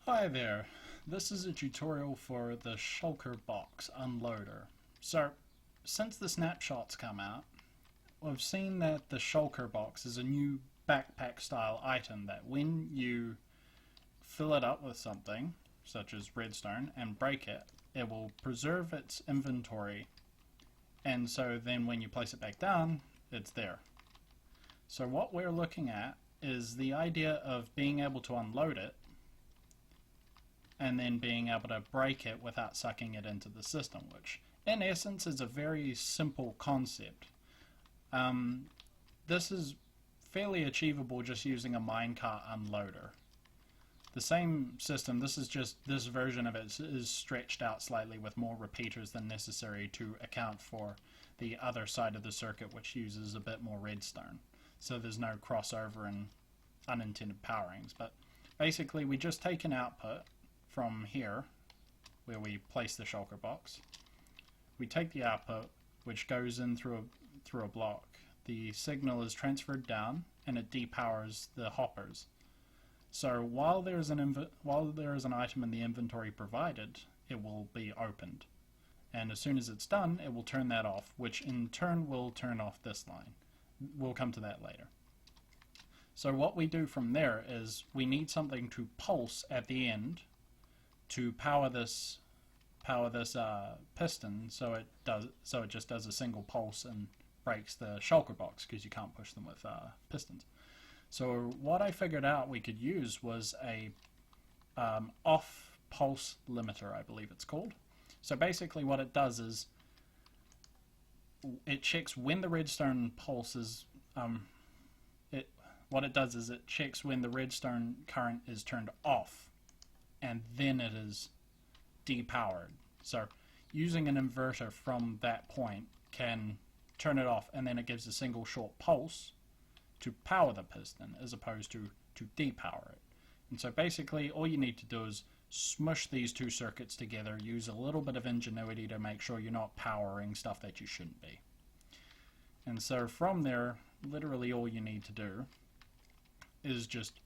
Hi there, this is a tutorial for the Shulker-box unloader. So, since the snapshots come out, we've seen that the Shulker-box is a new backpack style item that when you fill it up with something, such as redstone, and break it, it will preserve its inventory, and so then when you place it back down, it's there. So what we're looking at is the idea of being able to unload it and then being able to break it without sucking it into the system, which in essence is a very simple concept. This is fairly achievable just using a minecart unloader. The same system, this version of it is stretched out slightly with more repeaters than necessary to account for the other side of the circuit, which uses a bit more redstone. So there's no crossover and unintended powerings. But basically we just take an output from here, where we place the shulker box. We take the output, which goes in through a block. The signal is transferred down, and it depowers the hoppers. So while there is an item in the inventory provided, it will be opened, and as soon as it's done, it will turn that off, which in turn will turn off this line. We'll come to that later. So what we do from there is we need something to pulse at the end to power this piston, so it just does a single pulse and breaks the shulker box, because you can't push them with pistons. So what I figured out we could use was a off pulse limiter, I believe it's called. So basically what it does is it checks when the redstone pulses. What it does is it checks when the redstone current is turned off, and then it is depowered. So using an inverter from that point can turn it off, and then it gives a single short pulse to power the piston as opposed to depower it. And so basically all you need to do is smush these two circuits together, use a little bit of ingenuity to make sure you're not powering stuff that you shouldn't be. And so from there, literally all you need to do is just,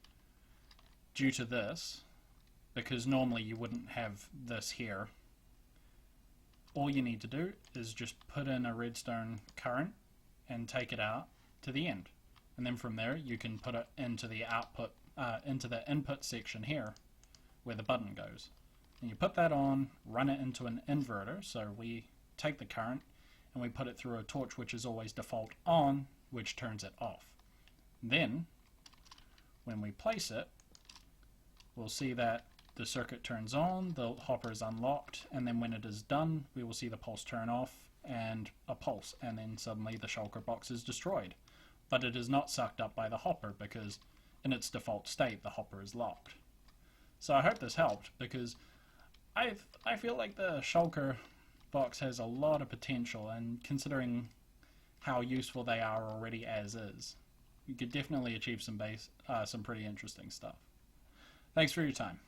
due to this, because normally you wouldn't have this here, all you need to do is just put in a redstone current and take it out to the end. And then from there you can put it into the output, into the input section here where the button goes. And you put that on, run it into an inverter, so we take the current and we put it through a torch, which is always default on, which turns it off. Then when we place it, we'll see that the circuit turns on, the hopper is unlocked, and then when it is done, we will see the pulse turn off and a pulse, and then suddenly the shulker box is destroyed. But it is not sucked up by the hopper, because in its default state the hopper is locked. So I hope this helped, because I feel like the shulker box has a lot of potential, and considering how useful they are already as is, you could definitely achieve some pretty interesting stuff. Thanks for your time.